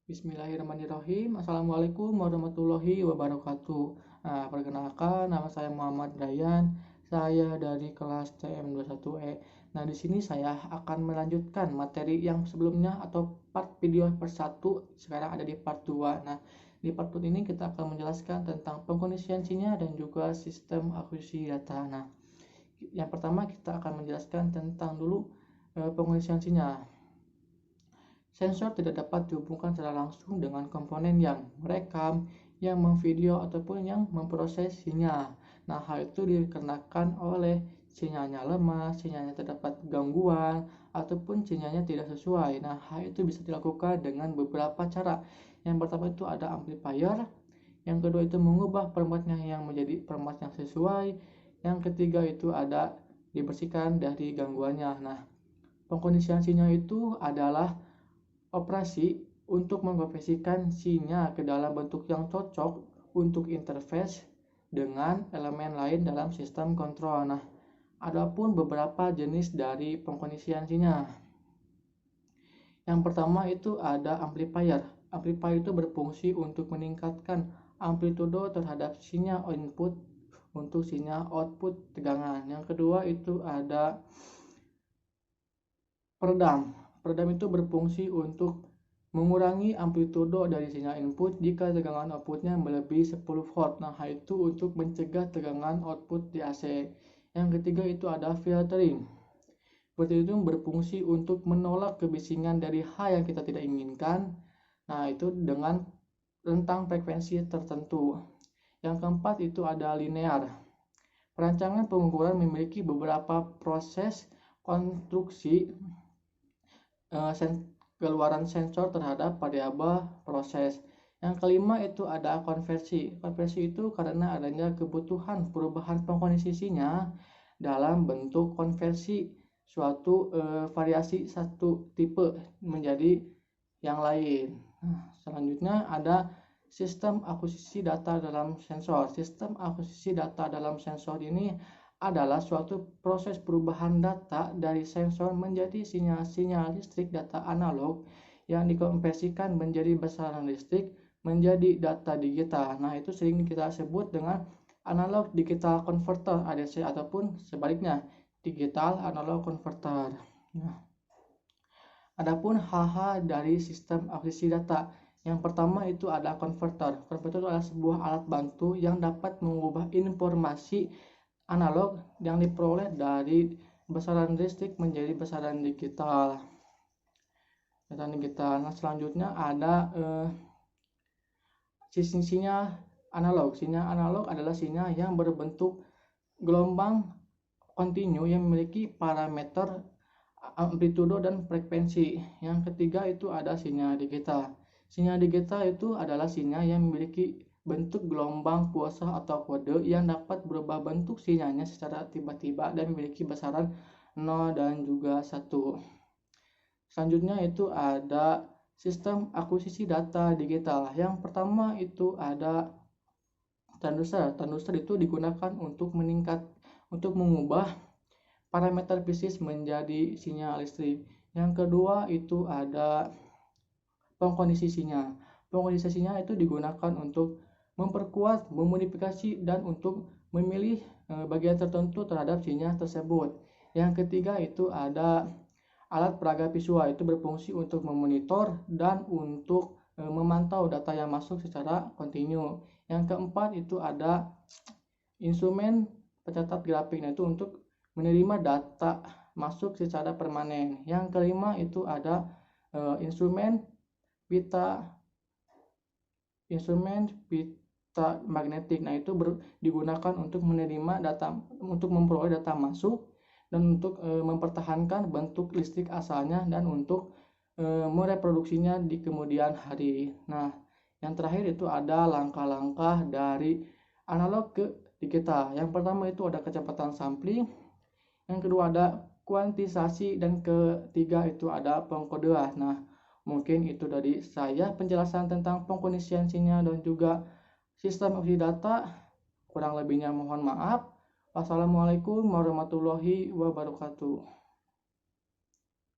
Bismillahirrahmanirrahim. Assalamualaikum warahmatullahi wabarakatuh. Perkenalkan, nama saya Muhammad Ryan. Saya dari kelas TM21E. Di sini saya akan melanjutkan materi yang sebelumnya atau part video per 1. Sekarang ada di part 2. Di part 2 ini kita akan menjelaskan tentang pengkondisian sinyal dan juga sistem akuisisi data. Yang pertama kita akan menjelaskan tentang dulu pengkondisian sinyal. Sensor tidak dapat dihubungkan secara langsung dengan komponen yang merekam, yang memvideo, ataupun yang memproses sinyal. Hal itu dikarenakan oleh sinyalnya lemah, sinyalnya terdapat gangguan, ataupun sinyalnya tidak sesuai. Hal itu bisa dilakukan dengan beberapa cara. Yang pertama itu ada amplifier, yang kedua itu mengubah formatnya yang menjadi format yang sesuai, yang ketiga itu ada dibersihkan dari gangguannya. Pengkondisian sinyal itu adalah operasi untuk mengkonversikan sinyal ke dalam bentuk yang cocok untuk interface dengan elemen lain dalam sistem kontrol. Adapun beberapa jenis dari pengkondisian sinyal. Yang pertama itu ada amplifier. Amplifier itu berfungsi untuk meningkatkan amplitudo terhadap sinyal input untuk sinyal output tegangan. Yang kedua itu ada peredam. Peredam itu berfungsi untuk mengurangi amplitudo dari sinyal input jika tegangan outputnya melebihi 10 volt. Hal itu untuk mencegah tegangan output di AC. Yang ketiga itu ada filtering. Filtering itu berfungsi untuk menolak kebisingan dari hal yang kita tidak inginkan. Itu dengan rentang frekuensi tertentu. Yang keempat itu ada linear. Perancangan pengukuran memiliki beberapa proses konstruksi keluaran sensor terhadap variabel proses. Yang kelima itu ada konversi. Konversi itu karena adanya kebutuhan perubahan pengkondisi sinyal dalam bentuk konversi suatu variasi satu tipe menjadi yang lain. Selanjutnya ada sistem akuisisi data dalam sensor. Sistem akuisisi data dalam sensor ini adalah suatu proses perubahan data dari sensor menjadi sinyal-sinyal listrik data analog yang dikonversikan menjadi besaran listrik menjadi data digital. Itu sering kita sebut dengan analog digital converter ADC ataupun sebaliknya digital analog converter. Adapun hal-hal dari sistem akuisisi data. Yang pertama itu ada converter. Converter itu adalah sebuah alat bantu yang dapat mengubah informasi analog yang diperoleh dari besaran listrik menjadi besaran digital. Selanjutnya ada sinyal analog. Sinyal analog adalah sinyal yang berbentuk gelombang kontinu yang memiliki parameter amplitudo dan frekuensi. Yang ketiga itu ada sinyal digital. Sinyal digital itu adalah sinyal yang memiliki bentuk gelombang pulsa atau kode yang dapat berubah bentuk sinyalnya secara tiba-tiba dan memiliki besaran 0 dan juga 1. Selanjutnya itu ada sistem akuisisi data digital. Yang pertama itu ada transducer. Transducer itu digunakan untuk mengubah parameter fisik menjadi sinyal listrik. Yang kedua itu ada pengkondisi sinyal. Pengkondisi sinyal itu digunakan untuk memperkuat, memodifikasi, dan untuk memilih bagian tertentu terhadap sinyal tersebut. Yang ketiga itu ada alat peraga visual. Itu berfungsi untuk memonitor dan untuk memantau data yang masuk secara kontinu. Yang keempat itu ada instrumen pencatat grafik. Itu untuk menerima data masuk secara permanen. Yang kelima itu ada instrumen pita magnetik. Itu digunakan untuk menerima data, untuk memperoleh data masuk dan untuk mempertahankan bentuk listrik asalnya dan untuk mereproduksinya di kemudian hari. Yang terakhir itu ada langkah-langkah dari analog ke digital. Yang pertama itu ada kecepatan sampling, yang kedua ada kuantisasi, dan ketiga itu ada pengkodean. Mungkin itu dari saya penjelasan tentang pengkondisian sinyal dan juga sistem akuisisi data. Kurang lebihnya mohon maaf. Wassalamualaikum warahmatullahi wabarakatuh.